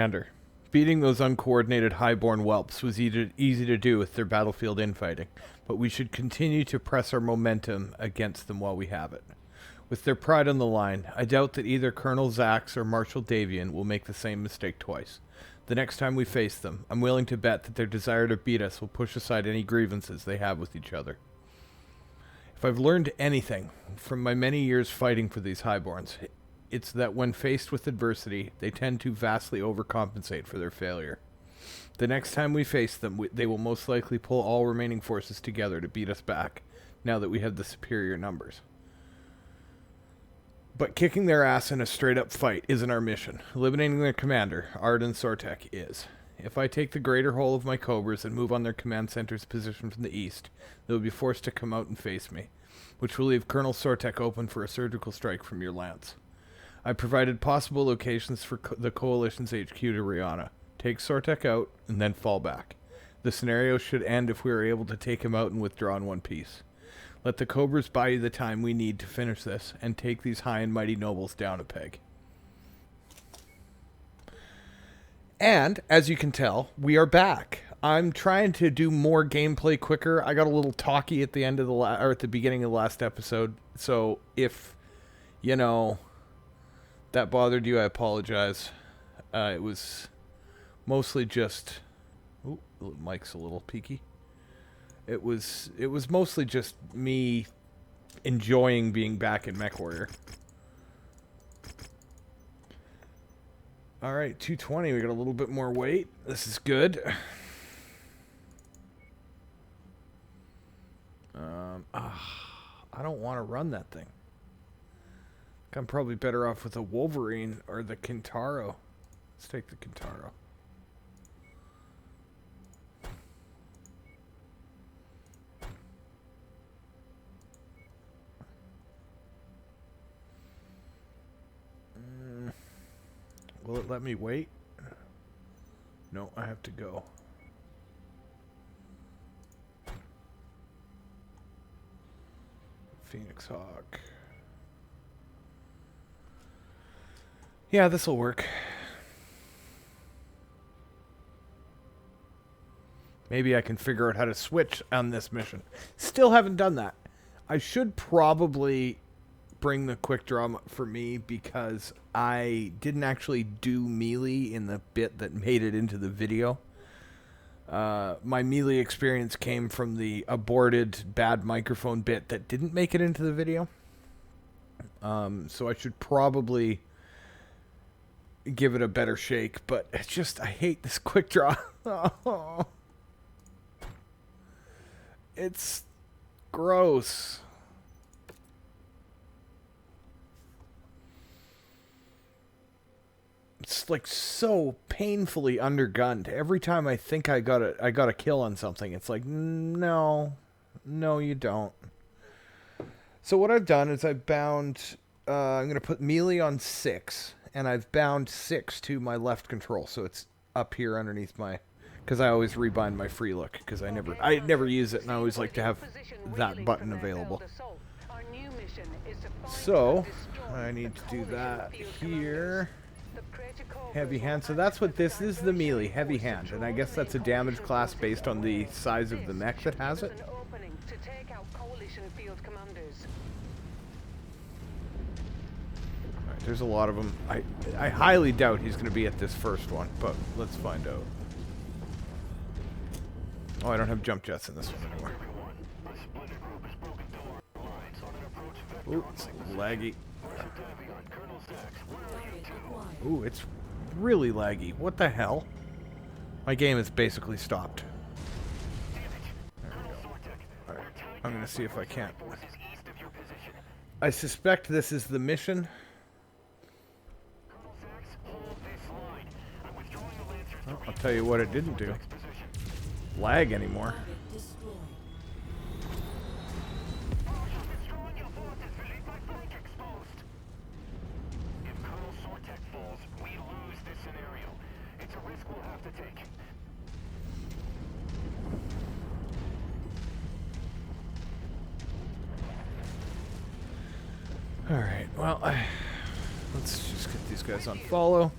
Commander, beating those uncoordinated highborn whelps was easy to do with their battlefield infighting, but we should continue to press our momentum against them while we have it. With their pride on the line, I doubt that either Colonel Zax or Marshal Davion will make the same mistake twice. The next time we face them, I'm willing to bet that their desire to beat us will push aside any grievances they have with each other. If I've learned anything from my many years fighting for these highborns, it's that when faced with adversity, they tend to vastly overcompensate for their failure. The next time we face them, they will most likely pull all remaining forces together to beat us back, now that we have the superior numbers. But kicking their ass in a straight-up fight isn't our mission. Eliminating their commander, Arden Sortek, is. If I take the greater whole of my Cobras and move on their command center's position from the east, they will be forced to come out and face me, which will leave Colonel Sortek open for a surgical strike from your lance. I provided possible locations for the Coalition's HQ to Rihanna. Take Sortek out, and then fall back. The scenario should end if we are able to take him out and withdraw in one piece. Let the Cobras buy you the time we need to finish this, and take these high and mighty nobles down a peg. And, as you can tell, we are back. I'm trying to do more gameplay quicker. I got a little talky at the end of the or at the beginning of the last episode, so if, you know, that bothered you, I apologize. It was mostly just... Ooh, the mic's a little peaky. It was mostly just me enjoying being back in MechWarrior. Alright, 220. We got a little bit more weight. This is good. I don't want to run that thing. I'm probably better off with a Wolverine or the Kintaro. Let's take the Kintaro. Will it let me wait? No, I have to go. Phoenix Hawk. Yeah, this'll work. Maybe I can figure out how to switch on this mission. Still haven't done that. I should probably bring the quick draw for me because I didn't actually do melee in the bit that made it into the video. My melee experience came from the aborted bad microphone bit that didn't make it into the video. So I should probably give it a better shake, but it's just, I hate this quick draw. Oh. It's gross. It's like so painfully undergunned. Every time I think I got a kill on something, it's like, no, you don't. So what I've done is I've bound, I'm going to put melee on 6, and I've bound 6 to my left control, so it's up here underneath my, because I always rebind my free look, because I never use it, and I always like to have that button available. So I need to do that here. Heavy hand. So that's what this is, the melee, heavy hand. And I guess that's a damage class based on the size of the mech that has it. Alright, there's a lot of them. I highly doubt he's going to be at this first one, but let's find out. Oh, I don't have jump jets in this one anymore. Ooh, it's laggy. Ooh, it's really laggy. What the hell? My game is basically stopped. There we go. Alright, I'm gonna see if I can't. I suspect this is the mission. Oh, I'll tell you what it didn't do. Lag anymore. Alright, well, let's just get these guys on follow.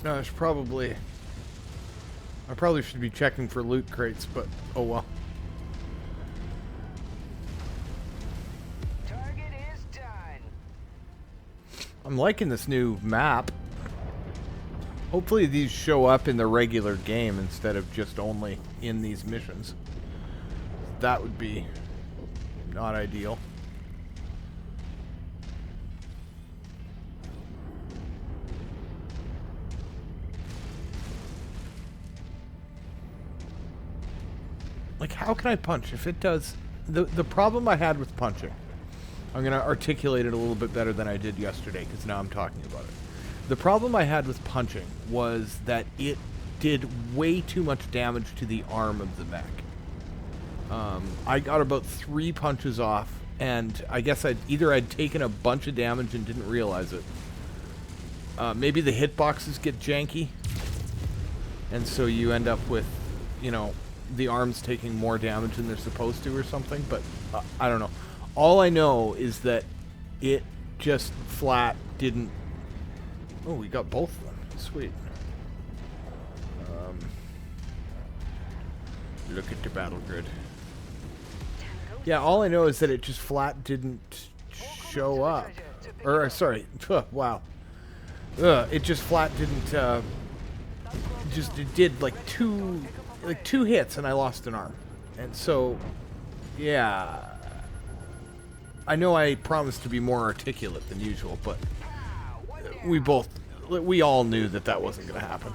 No, I probably should be checking for loot crates, but oh well. Target is done. I'm liking this new map. Hopefully these show up in the regular game instead of just only in these missions. That would be not ideal. Like, how can I punch? If it does... The problem I had with punching... I'm going to articulate it a little bit better than I did yesterday, because now I'm talking about it. The problem I had with punching was that it did way too much damage to the arm of the mech. I got about 3 punches off, and I guess I'd taken a bunch of damage and didn't realize it. Maybe the hitboxes get janky, and so you end up with, you know, the arms taking more damage than they're supposed to or something, but I don't know. All I know is that it just flat didn't... Oh, we got both of them. Sweet. Look at the battle grid. Yeah, all I know is that it just flat didn't show up. Or, sorry. Wow. It just flat didn't... it did like two hits and I lost an arm. And so, yeah... I know I promised to be more articulate than usual, but we all knew that that wasn't going to happen.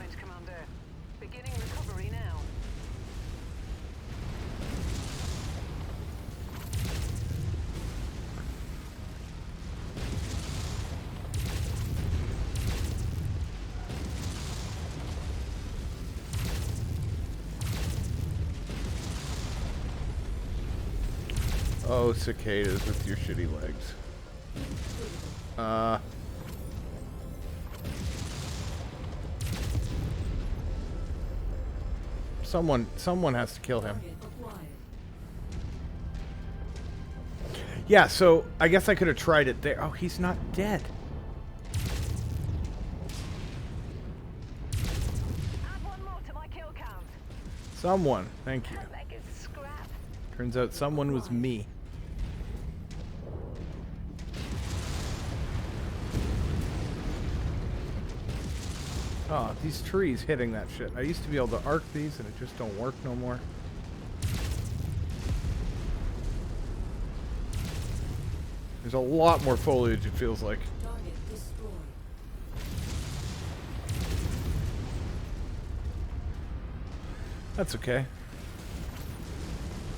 Oh, cicadas with your shitty legs. Someone has to kill him. Yeah, so I guess I could have tried it there. Oh, he's not dead. Someone, thank you. Turns out someone was me. Oh, these trees hitting that shit. I used to be able to arc these and it just don't work no more. There's a lot more foliage, it feels like. That's okay.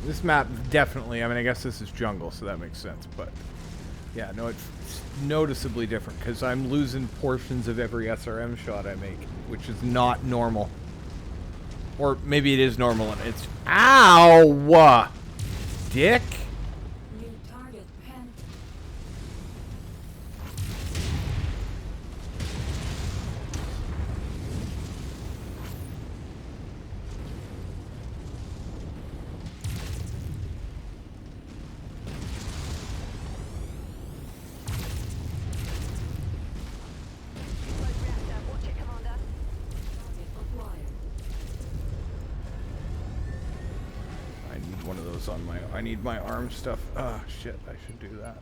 This map definitely, I mean, I guess this is jungle, so that makes sense, but yeah, no, it's noticeably different because I'm losing portions of every SRM shot I make, which is not normal. Or maybe it is normal and it's... Ow! Dick? New target pen. I need my arm stuff. Ah, shit, I should do that.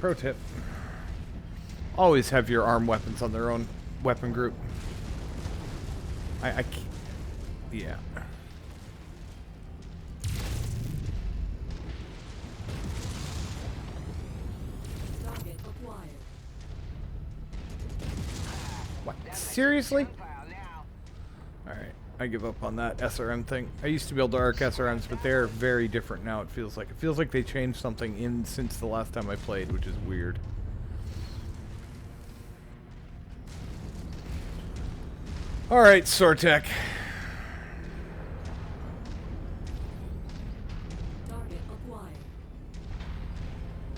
Pro tip. Always have your arm weapons on their own weapon group. I can't... Yeah. What? Seriously? Alright. I give up on that SRM thing. I used to be able to arc SRMs, but they're very different now, it feels like. It feels like they changed something in since the last time I played, which is weird. Alright, Sortek. Target acquired.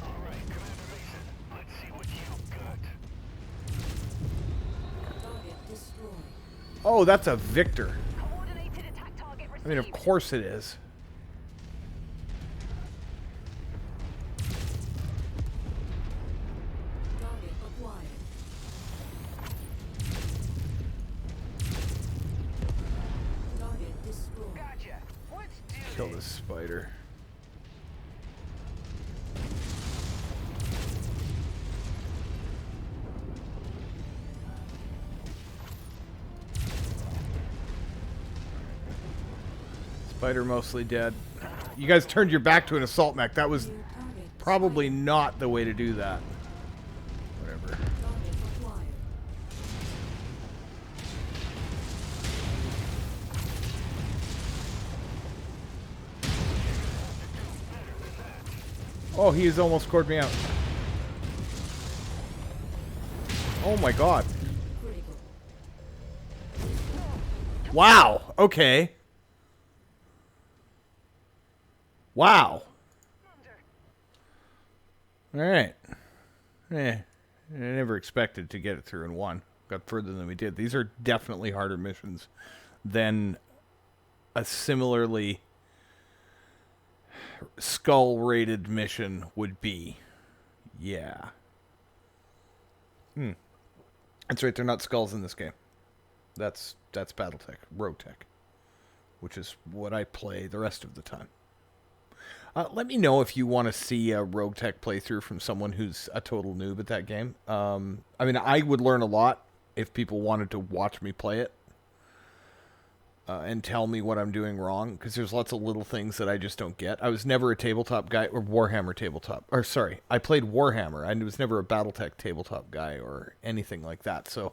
Alright, Commander Mason, let's see what you've got. Target destroyed. Oh, that's a Victor. Coordinated attack target received. I mean, of course it is. Target acquired. spider. Spider mostly dead. You guys turned your back to an assault mech. That was New target. probably not the way to do that. Whatever. Target acquired. Oh, he has almost scored me out. Oh my god. Critical. Wow. Okay. Wow. Alright. I never expected to get it through in one. Got further than we did. These are definitely harder missions than a similarly skull-rated mission would be. Yeah. That's right, they're not skulls in this game. That's Battletech, Rogue Tech, which is what I play the rest of the time. Let me know if you want to see a Rogue Tech playthrough from someone who's a total noob at that game. I mean, I would learn a lot if people wanted to watch me play it and tell me what I'm doing wrong, because there's lots of little things that I just don't get. I was never a tabletop guy, or Warhammer tabletop. Or, sorry, I played Warhammer. I was never a Battletech tabletop guy or anything like that. So,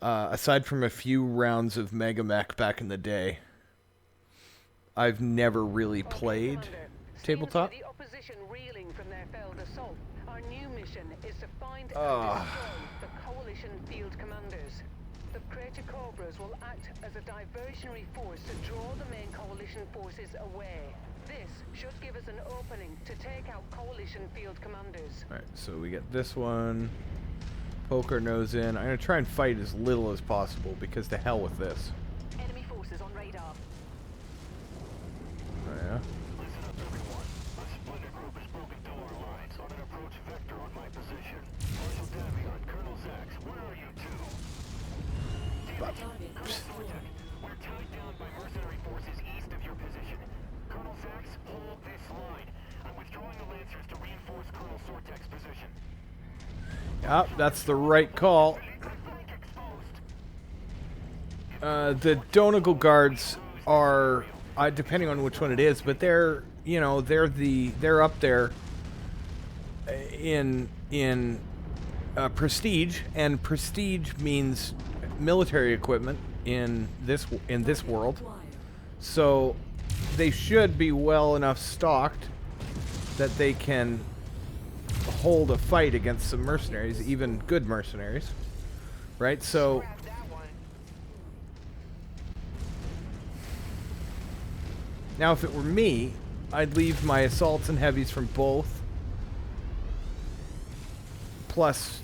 aside from a few rounds of Mega Mech back in the day, I've never really played tabletop. The opposition reeling from their failed assault. Our new mission is to find and Ah. destroy the coalition field commanders. The Crater Cobras will act as a diversionary force to draw the main coalition forces away. This should give us an opening to take out coalition field commanders. Alright, so we get this one. Poke our nose in. I'm going to try and fight as little as possible, because to hell with this. Enemy forces on radar. Oh, yeah? Listen up, everyone. A splinter group has broken through our lines on an approach vector on my position. House Davion, Colonel Zax, where are you two? Target destroyed. We're tied down by mercenary forces east of your position. Colonel Zax, hold this line. I'm withdrawing the Lancers to reinforce Colonel Sortek's position. Yep, that's the right call. Flank exposed. The Donegal guards are, depending on which one it is, but they're, you know, they're up there in prestige, and prestige means military equipment in this world. Acquired. So they should be well enough stocked that they can hold a fight against some mercenaries, even good mercenaries, right? So Grab that one. now if it were me, I'd leave my assaults and heavies from both, plus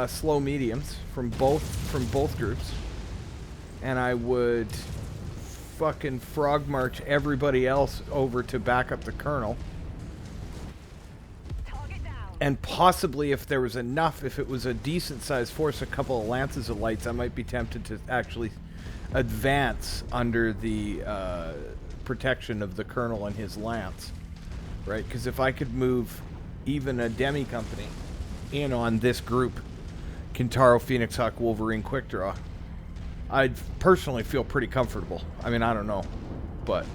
slow mediums from both groups, and I would fucking frog march everybody else over to back up the colonel. Target down. And possibly, if there was enough, if it was a decent sized force, a couple of lances of lights, I might be tempted to actually advance under the protection of the colonel and his lance, right? Because if I could move even a demi company in on this group, Kintaro, Phoenix Hawk, Wolverine, Quickdraw, I'd personally feel pretty comfortable. I mean, I don't know, but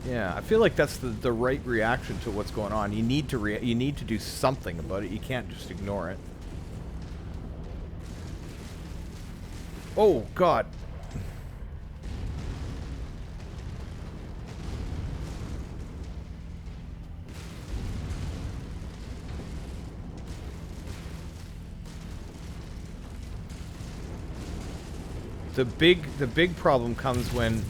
yeah, I feel like that's the right reaction to what's going on. You need to you need to do something about it. You can't just ignore it. Oh God. The big problem comes when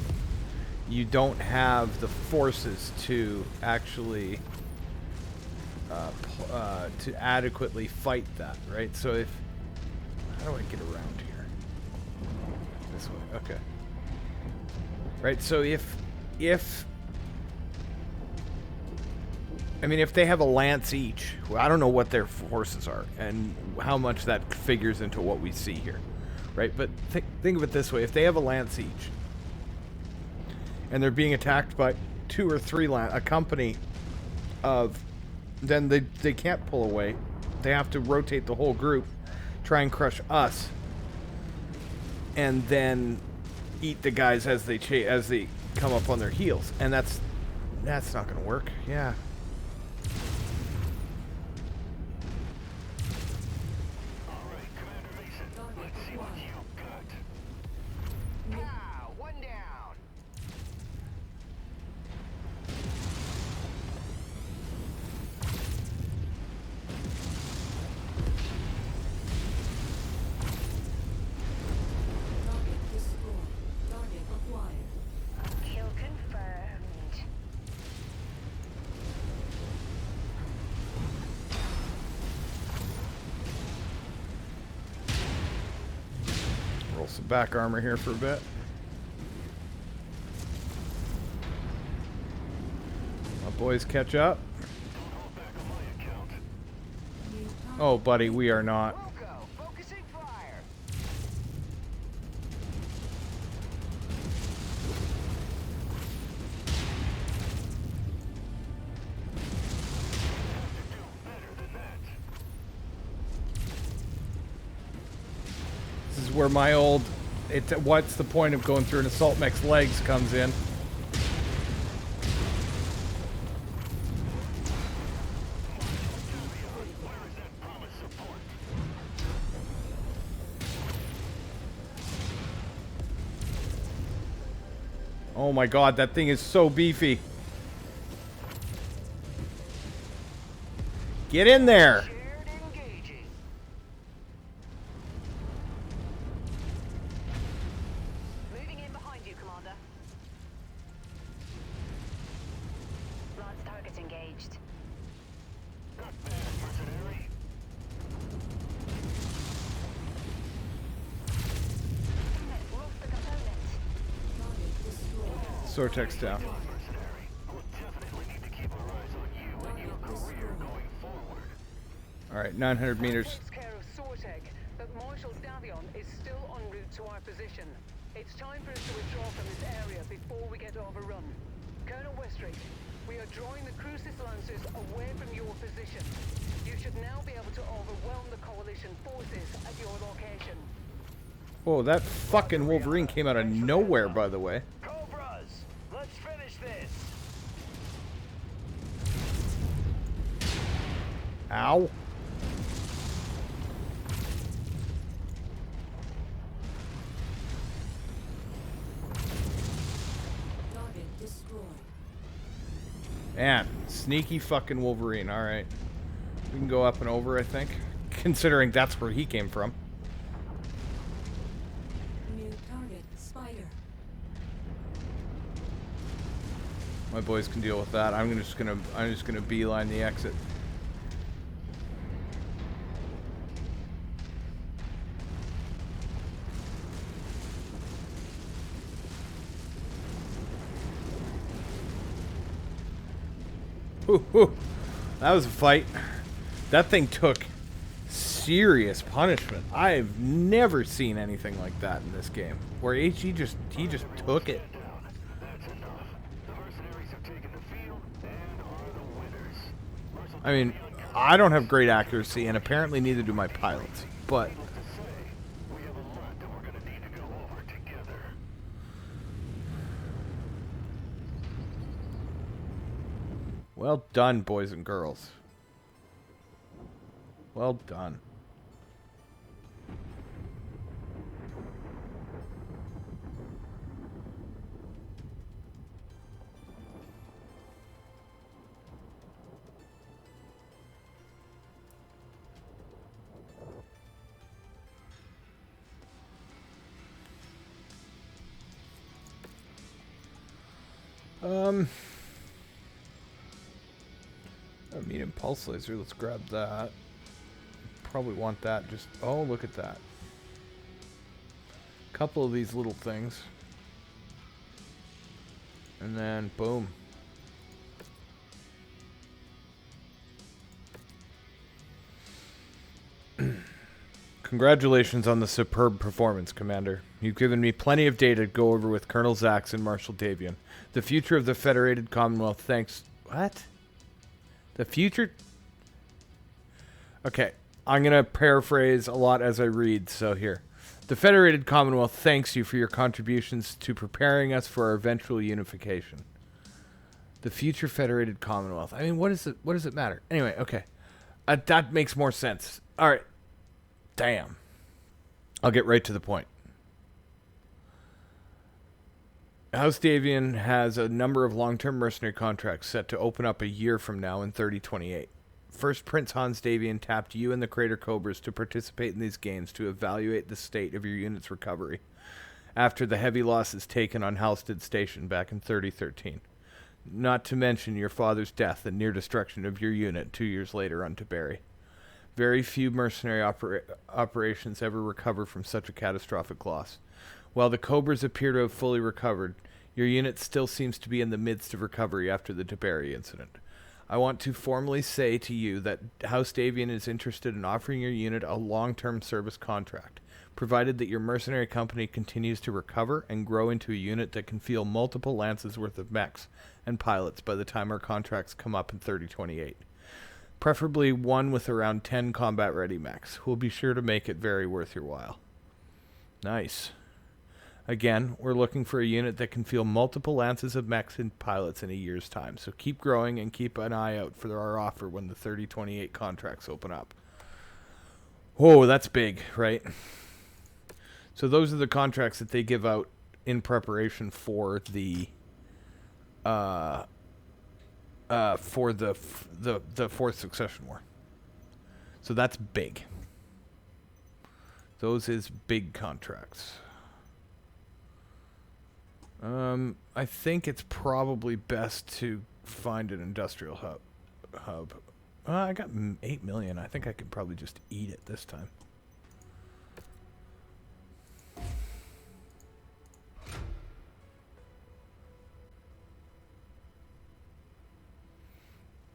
you don't have the forces to actually to adequately fight that, right? So if, how do I get around here? This way, okay. Right, so if I mean, if they have a lance each, well, I don't know what their forces are and how much that figures into what we see here. Right, but think of it this way: if they have a lance each, and they're being attacked by 2 or 3 a company of, then they can't pull away. They have to rotate the whole group, try and crush us, and then eat the guys as they come up on their heels. And that's not going to work. Yeah. One down. Target destroyed. Target acquired. Kill confirmed. Roll some back armor here for a bit. My boys catch up. New target. Oh, buddy, we are not. Wilco, focusing fire. This is where my old, what's the point of going through an assault mech's legs comes in. Oh my god, that thing is so beefy. Get in there! Shared engaging. Moving in behind you, Commander. Lance targets engaged. Lost the component. Target destroyed. Sortex down. Target destroyed. Alright, 900 meters. Takes care of Sortek, but Marshal Davion is still en route to our position. It's time for us to withdraw from this area before we get overrun. Colonel Westridge, we are drawing the Crucis Lancers away from your position. You should now be able to overwhelm the Coalition forces at your location. Whoa, that fucking Wolverine came out of nowhere, by the way. Cobras, let's finish this. Ow. Target destroyed. Man, sneaky fucking Wolverine. Alright. We can go up and over, I think. Considering that's where he came from. New target Spider. My boys can deal with that. I'm just gonna beeline the exit. Whew. That was a fight. That thing took serious punishment. I've never seen anything like that in this game. Where he just took it. I mean, I don't have great accuracy, and apparently neither do my pilots. But well done, boys and girls. Well done. A medium pulse laser, let's grab that. Probably want that, just, oh, look at that. Couple of these little things. And then, boom. Congratulations on the superb performance, Commander. You've given me plenty of data to go over with Colonel Zax and Marshal Davion. The future of the Federated Commonwealth thanks... What? The future... Okay, I'm going to paraphrase a lot as I read, so here. The Federated Commonwealth thanks you for your contributions to preparing us for our eventual unification. The future Federated Commonwealth. I mean, what does it matter? Anyway, okay. That makes more sense. All right. Damn. I'll get right to the point. House Davion has a number of long-term mercenary contracts set to open up a year from now in 3028. First Prince Hans Davion tapped you and the Crater Cobras to participate in these games to evaluate the state of your unit's recovery after the heavy losses taken on Halstead Station back in 3013. Not to mention your father's death and near destruction of your unit 2 years later on Tiberi. Very few mercenary operations ever recover from such a catastrophic loss. While the Cobras appear to have fully recovered, your unit still seems to be in the midst of recovery after the Tiberi incident. I want to formally say to you that House Davion is interested in offering your unit a long-term service contract, provided that your mercenary company continues to recover and grow into a unit that can field multiple lances worth of mechs and pilots by the time our contracts come up in 3028. Preferably one with around 10 combat-ready mechs, who will be sure to make it very worth your while. Nice. Again, we're looking for a unit that can field multiple lances of mechs and pilots in a year's time, so keep growing and keep an eye out for our offer when the 3028 contracts open up. Whoa, that's big, right? So those are the contracts that they give out in preparation for the Fourth Succession War. So that's big. Those is big contracts. I think it's probably best to find an industrial hub. I got 8 million. I think I could probably just eat it this time.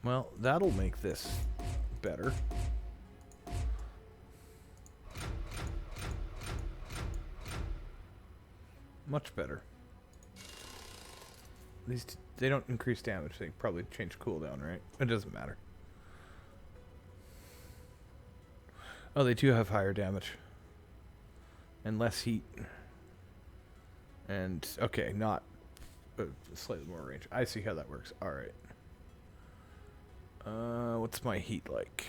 Well, that'll make this better. Much better. These they don't increase damage. They probably change cooldown, right? It doesn't matter. Oh, they do have higher damage. And less heat. And, okay, not slightly more range. I see how that works. Alright. What's my heat like?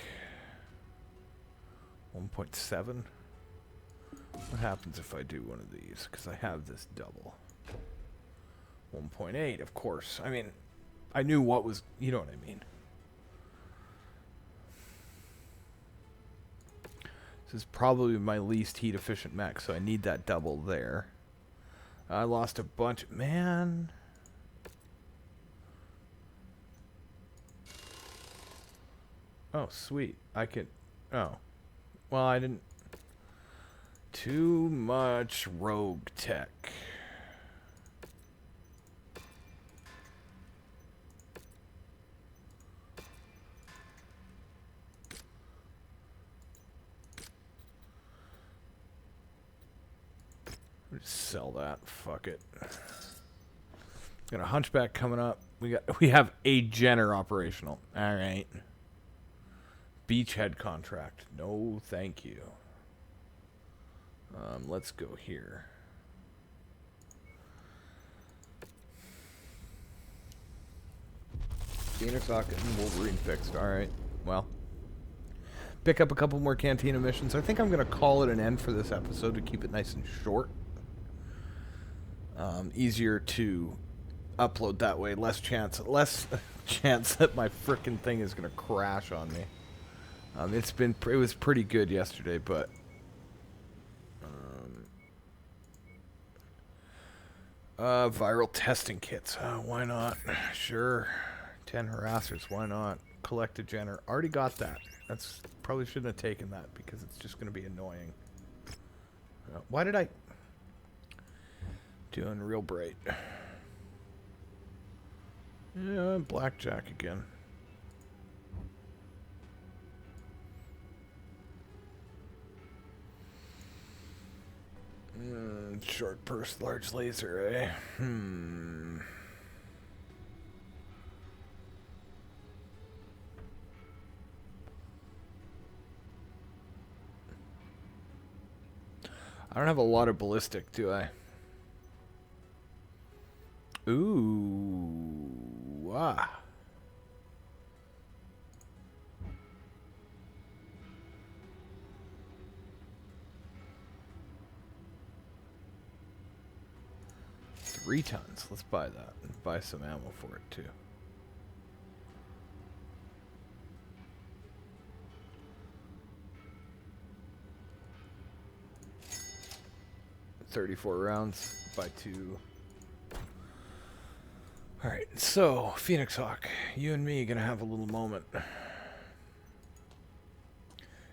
1.7? What happens if I do one of these? Because I have this double. 1.8, of course. I mean, I knew what was... You know what I mean. This is probably my least heat efficient mech, so I need that double there. I lost a bunch... Man... Oh, sweet. I could... Oh. Well, I didn't... Too much rogue tech. Just sell that. Fuck it. Got a hunchback coming up. We have a Jenner operational. All right. Beachhead contract. No, thank you. Let's go here. Gainer socket and Wolverine fixed. All right. Well, pick up a couple more Cantina missions. I think I'm going to call it an end for this episode to keep it nice and short. Easier to upload that way. Less chance that my frickin' thing is going to crash on me. It was pretty good yesterday, but viral testing kits. Why not? Sure. 10 harassers. Why not? Collect a Jenner. Already got that. That's probably shouldn't have taken that because it's just going to be annoying. Why did I... Doing real bright. Yeah, blackjack again. Short burst, large laser, eh? I don't have a lot of ballistic, do I? Ooh, ah. $3 tons. Let's buy that and buy some ammo for it too. $34 rounds. Buy 2. All right. So Phoenix Hawk, you and me gonna have a little moment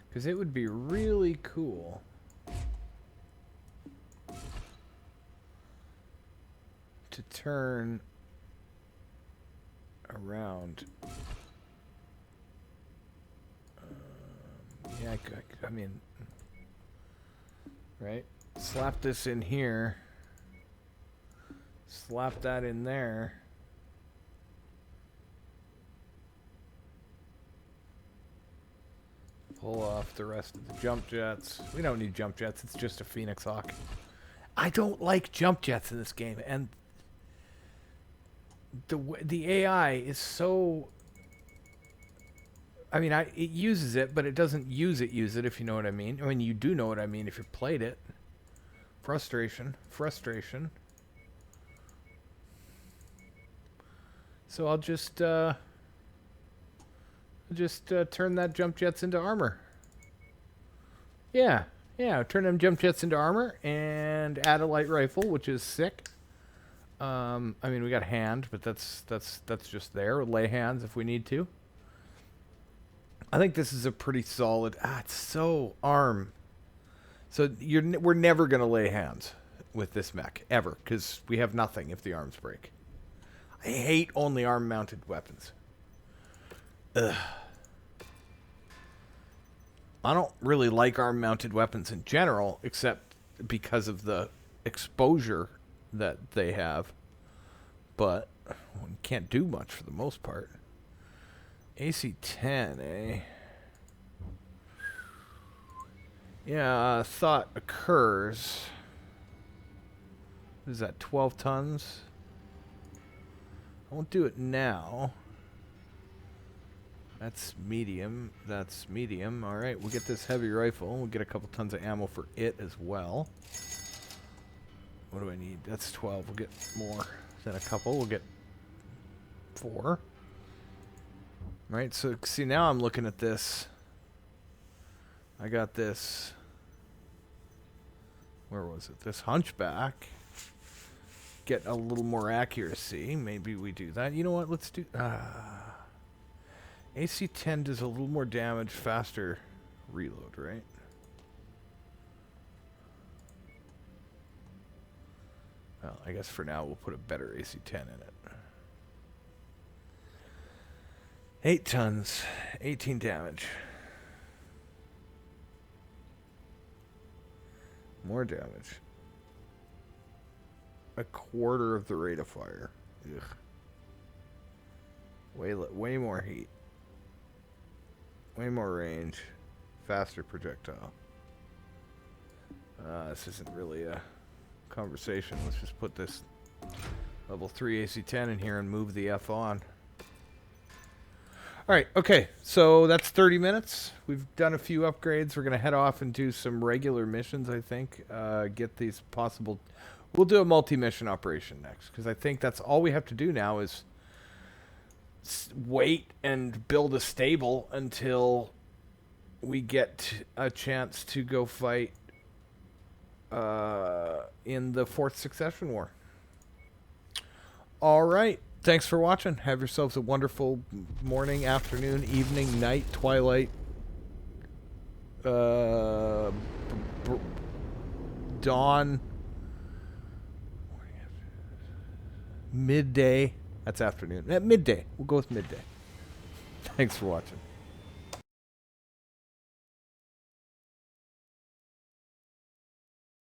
because it would be really cool to turn around. Yeah, I mean, right? Slap this in here. Slap that in there. Pull off the rest of the jump jets. We don't need jump jets. It's just a Phoenix Hawk. I don't like jump jets in this game, and the AI is so. I mean, it uses it, but it doesn't use it, if you know what I mean. I mean, you do know what I mean if you've played it. Frustration. So I'll just turn that jump jets into armor. Yeah, turn them jump jets into armor and add a light rifle, which is sick. I mean, we got hand, but that's just there. We'll lay hands if we need to. I think this is a pretty solid. It's so arm. So we're never gonna lay hands with this mech ever because we have nothing if the arms break. I hate only arm-mounted weapons. Ugh. I don't really like arm-mounted weapons in general, except because of the exposure that they have. But we can't do much for the most part. AC-10, eh? Yeah, thought occurs. What is that, 12 tons? I won't do it now. That's medium. That's medium. All right, we'll get this heavy rifle. We'll get a couple tons of ammo for it as well. What do I need? That's 12. We'll get more than a couple. We'll get 4. Right, so see, now I'm looking at this. I got this. Where was it? This hunchback. Get a little more accuracy. Maybe we do that. You know what? Let's do... AC-10 does a little more damage, faster reload, right? Well, I guess for now we'll put a better AC-10 in it. 8 tons, 18 damage. More damage. A quarter of the rate of fire. Ugh. Way more heat. Way more range. Faster projectile. This isn't really a conversation. Let's just put this level 3 AC-10 in here and move the F on. Alright, okay. So that's 30 minutes. We've done a few upgrades. We're going to head off and do some regular missions, I think. Get these possible... We'll do a multi-mission operation next, because I think that's all we have to do now is wait and build a stable until we get a chance to go fight in the 4th Succession War. All right. Thanks for watching. Have yourselves a wonderful morning, afternoon, evening, night, twilight, dawn, midday. That's afternoon. Midday. We'll go with midday. Thanks for watching.